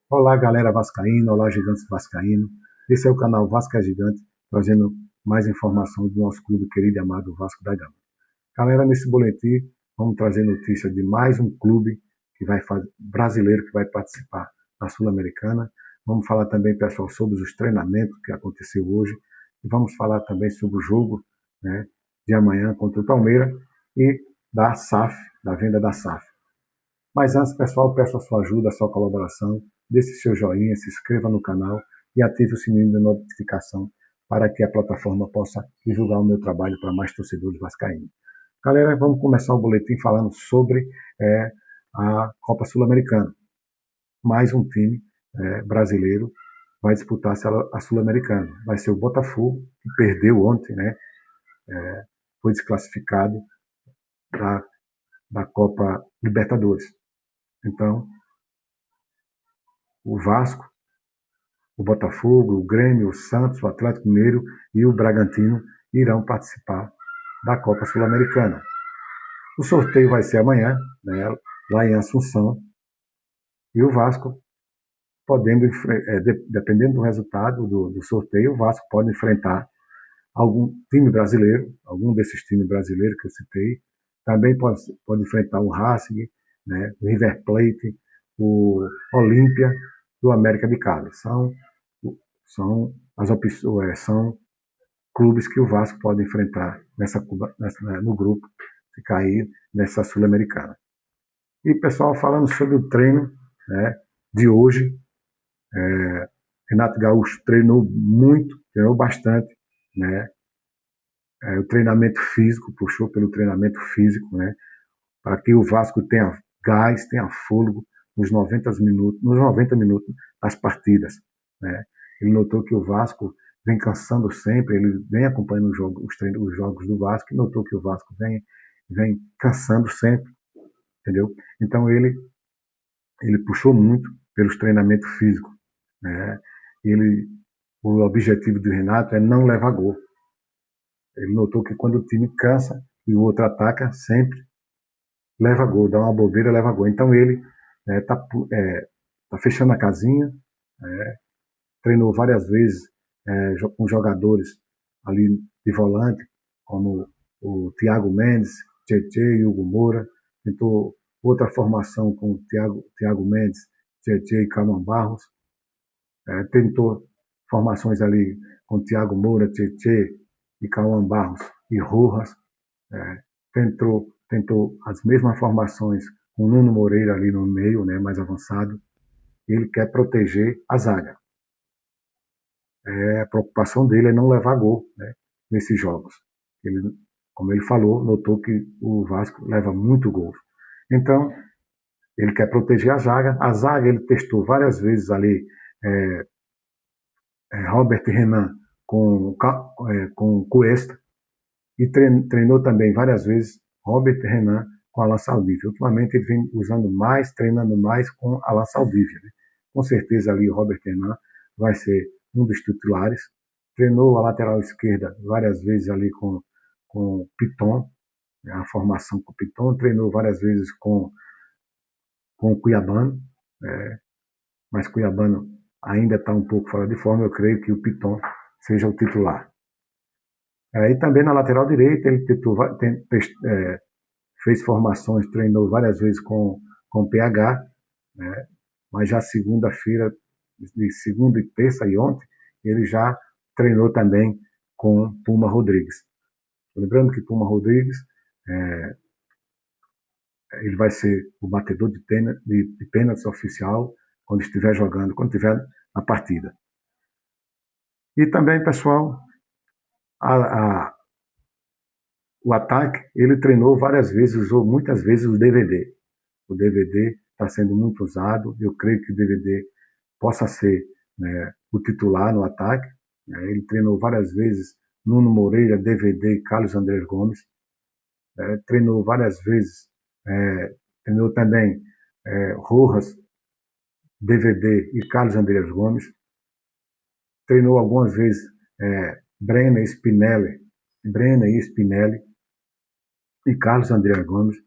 Olá, galera vascaína, olá, gigantes vascaíno. Esse é o canal Vasco é Gigante, trazendo mais informação do nosso clube querido e amado Vasco da Gama. Galera, nesse boletim, vamos trazer notícia de mais um clube brasileiro que vai participar da Sul-Americana. Vamos falar também, pessoal, sobre os treinamentos que aconteceu hoje. E vamos falar também sobre o jogo, né, de amanhã contra o Palmeiras e da SAF, da venda da SAF. Mas antes, pessoal, peço a sua ajuda, a sua colaboração, deixe seu joinha, se inscreva no canal e ative o sininho de notificação para que a plataforma possa divulgar o meu trabalho para mais torcedores vascaínos. Galera, vamos começar o boletim falando sobre a Copa Sul-Americana. Mais um time brasileiro vai disputar a Sul-Americana. Vai ser o Botafogo, que perdeu ontem, né? Foi desclassificado da Copa Libertadores. Então, o Vasco, o Botafogo, o Grêmio, o Santos, o Atlético Mineiro e o Bragantino irão participar da Copa Sul-Americana. O sorteio vai ser amanhã, né, lá em Assunção, e o Vasco, dependendo do resultado do sorteio, o Vasco pode enfrentar algum time brasileiro, algum desses times brasileiros que eu citei, também pode enfrentar o Racing, né, o River Plate, o Olímpia do América de Cali. São as opções, são clubes que o Vasco pode enfrentar no grupo, se cair nessa Sul-Americana. E, pessoal, falando sobre o treino, né, de hoje, Renato Gaúcho treinou bastante, né, o treinamento físico, puxou pelo treinamento físico, né, para que o Vasco tenha gás, tenha fôlego nos 90 minutos das partidas, né. Ele notou que o Vasco vem cansando sempre, ele vem acompanhando os jogos do Vasco e notou que o Vasco vem cansando sempre, entendeu? Então ele puxou muito pelos treinamentos físicos, né? O objetivo do Renato é não levar gol. Ele notou que quando o time cansa e o outro ataca, sempre leva gol, dá uma bobeira, leva gol. Então ele tá fechando a casinha, treinou várias vezes com jogadores ali de volante, como o Thiago Mendes, Tietê e Hugo Moura. Tentou outra formação com o Thiago Mendes, Tietê e Cauã Barros. Tentou formações ali com Thiago Moura, Tietê e Cauã Barros e Rojas. Tentou as mesmas formações com o Nuno Moreira ali no meio, né, mais avançado. Ele quer proteger a zaga. A preocupação dele é não levar gol, né, nesses jogos. Como ele falou, notou que o Vasco leva muito gol. Então, ele quer proteger a zaga. A zaga ele testou várias vezes ali Robert Renan com Cuesta e treinou também várias vezes Robert Renan com Alan Saldívia. Ultimamente ele vem treinando mais com Alan Saldívia. Né? Com certeza ali o Robert Renan vai ser um dos titulares. Treinou a lateral esquerda várias vezes ali com Piton, a formação com Piton. Treinou várias vezes com o Cuiabano, mas Cuiabano ainda está um pouco fora de forma. Eu creio que o Piton seja o titular. E também na lateral direita ele fez formações, treinou várias vezes com PH, né? Mas já segunda-feira, de segunda e terça e ontem, ele já treinou também com Puma Rodrigues. Lembrando que Puma Rodrigues ele vai ser o batedor de pênaltis oficial quando estiver jogando, quando estiver na partida. E também, pessoal, o ataque, ele treinou várias vezes, usou muitas vezes o DVD. O DVD está sendo muito usado, eu creio que o DVD possa ser, né, o titular no ataque. Né? Ele treinou várias vezes Nuno Moreira, DVD e Carlos Andrés Gomes. Treinou várias vezes, treinou também Rojas, DVD e Carlos Andrés Gomes. Treinou algumas vezes Brenner e Spinelli e Carlos Andrés Gomes.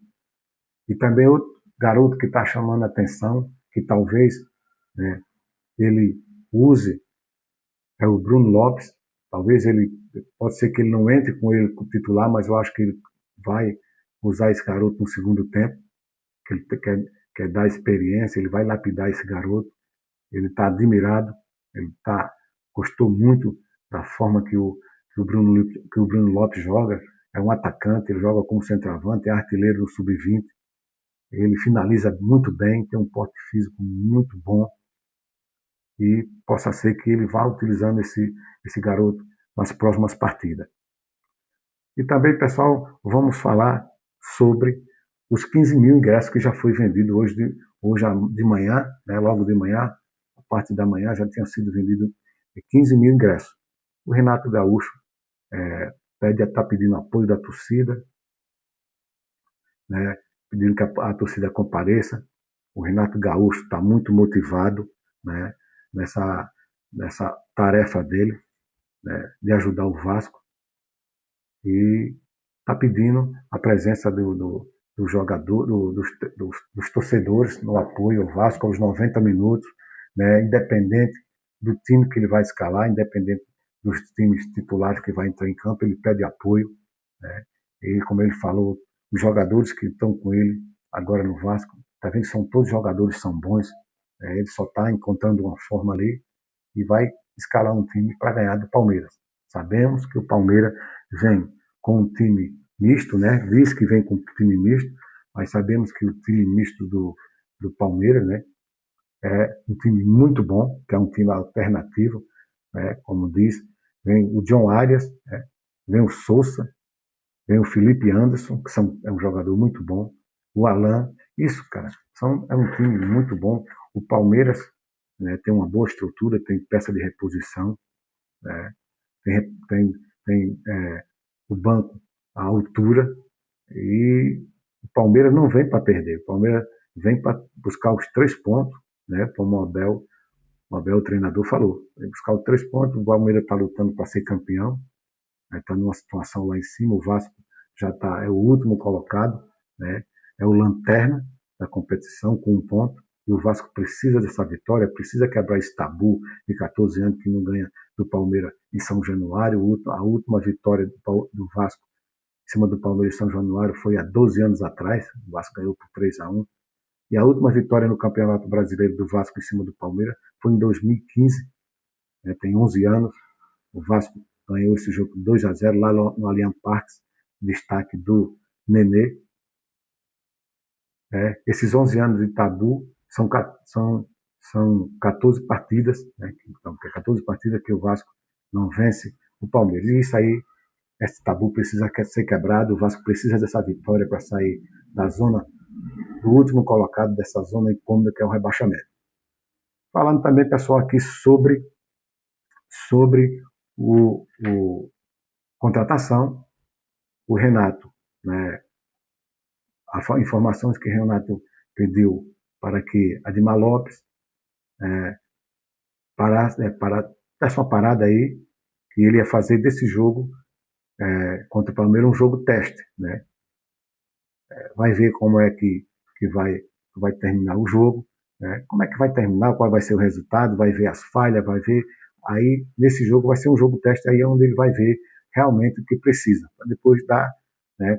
E também outro garoto que está chamando a atenção, que talvez, né, ele use o Bruno Lopes. Talvez pode ser que ele não entre com ele como titular, mas eu acho que ele vai usar esse garoto no segundo tempo, que ele quer dar experiência, ele vai lapidar esse garoto. Ele está admirado, gostou muito da forma que o Bruno Lopes joga. É um atacante, ele joga como centroavante, é artilheiro do sub-20. Ele finaliza muito bem, tem um porte físico muito bom, e possa ser que ele vá utilizando esse garoto nas próximas partidas. E também, pessoal, vamos falar sobre os 15 mil ingressos que já foi vendido hoje de manhã, né, logo de manhã, a parte da manhã já tinha sido vendido 15 mil ingressos. O Renato Gaúcho está pedindo apoio da torcida, né, pedindo que a torcida compareça. O Renato Gaúcho está muito motivado, né, nessa tarefa dele, né, de ajudar o Vasco, e está pedindo a presença do jogador, dos torcedores no apoio ao Vasco aos 90 minutos, né, independente do time que ele vai escalar, independente dos times titulares que vai entrar em campo, ele pede apoio, né, e como ele falou, os jogadores que estão com ele agora no Vasco, tá vendo, são todos jogadores, são bons, ele só está encontrando uma forma ali e vai escalar um time para ganhar do Palmeiras. Sabemos que o Palmeiras vem com um time misto, né? Diz que vem com um time misto, mas sabemos que o time misto do Palmeiras, né, é um time muito bom, que é um time alternativo, né? Como diz, vem o John Arias, né? Vem o Sousa, vem o Felipe Anderson, que é um jogador muito bom, o Alan, isso, cara, é um time muito bom. O Palmeiras, né, tem uma boa estrutura, tem peça de reposição, né, tem o banco à altura, e o Palmeiras não vem para perder, o Palmeiras vem para buscar os 3 pontos, né, como o Abel, o treinador, falou, vem buscar os 3 pontos, o Palmeiras está lutando para ser campeão, está numa situação lá em cima, o Vasco é o último colocado, né, é o lanterna da competição com 1 ponto, e o Vasco precisa dessa vitória, precisa quebrar esse tabu de 14 anos que não ganha do Palmeiras em São Januário. A última vitória do Vasco em cima do Palmeiras em São Januário foi há 12 anos atrás, o Vasco ganhou por 3-1, e a última vitória no Campeonato Brasileiro do Vasco em cima do Palmeiras foi em 2015, né, tem 11 anos, o Vasco ganhou esse jogo 2-0 lá no Allianz Parque, destaque do Nenê. Esses 11 anos de tabu são 14 partidas, né, então, 14 partidas que o Vasco não vence o Palmeiras. E isso aí, esse tabu precisa ser quebrado, o Vasco precisa dessa vitória para sair da zona do último colocado, dessa zona incômoda que é o rebaixamento. Falando também, pessoal, aqui sobre o contratação, o Renato, né, informações que o Renato pediu para que Admar Lopes desse uma parada aí, que ele ia fazer desse jogo contra o Palmeiras um jogo teste, né? Vai ver como é que vai terminar o jogo, né? Como é que vai terminar, qual vai ser o resultado, vai ver as falhas, vai ver. Aí, nesse jogo, vai ser um jogo teste, aí é onde ele vai ver realmente o que precisa, para depois dar, né,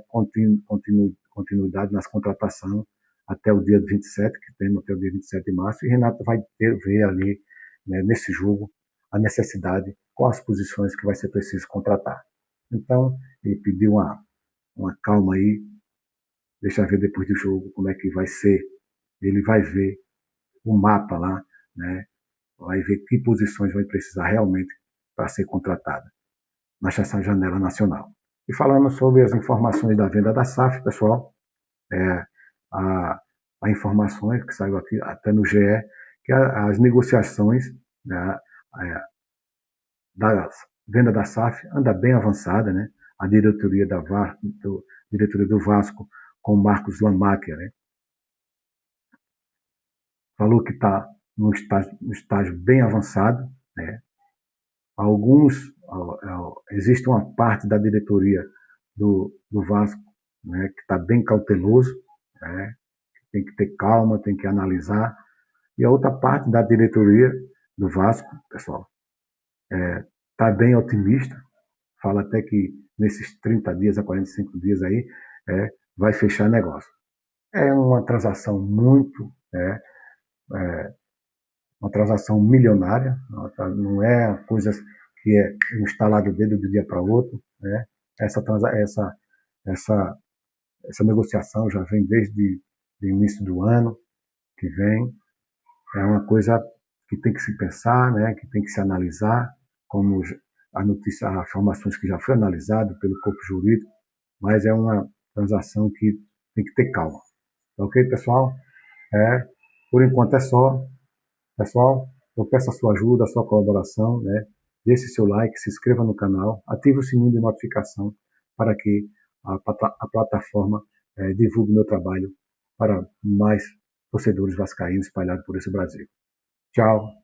continuidade nas contratações até o dia 27, que temos até o dia 27 de março, e Renato vai ver ali, né, nesse jogo, a necessidade, quais as posições que vai ser preciso contratar. Então, ele pediu uma calma aí, deixa ver depois do jogo como é que vai ser. Ele vai ver o mapa lá, né? Vai ver que posições vai precisar realmente para ser contratada nessa janela nacional. E falando sobre as informações da venda da SAF, pessoal, a informações que saiu aqui até no GE, que as negociações, né, da venda da SAF anda bem avançada, né? A diretoria diretoria do Vasco com Marcos Lamacher, né, falou que está no estágio bem avançado, né? Existe uma parte da diretoria do Vasco, né, que está bem cauteloso, né, tem que ter calma, tem que analisar, e a outra parte da diretoria do Vasco, pessoal, está bem otimista, fala até que nesses 30 dias a 45 dias aí vai fechar negócio. É uma transação muito, uma transação milionária, não é coisa que é um estalar do dedo de um dia para outro, né? Essa negociação já vem desde o início do ano que vem, é uma coisa que tem que se pensar, né? Que tem que se analisar, como a notícia, as informações que já foi analisado pelo corpo jurídico, mas é uma transação que tem que ter calma. Ok, pessoal? Por enquanto é só. Pessoal, eu peço a sua ajuda, a sua colaboração, né? Deixe seu like, se inscreva no canal, ative o sininho de notificação para que a plataforma divulgue meu trabalho para mais torcedores vascaínos espalhados por esse Brasil. Tchau.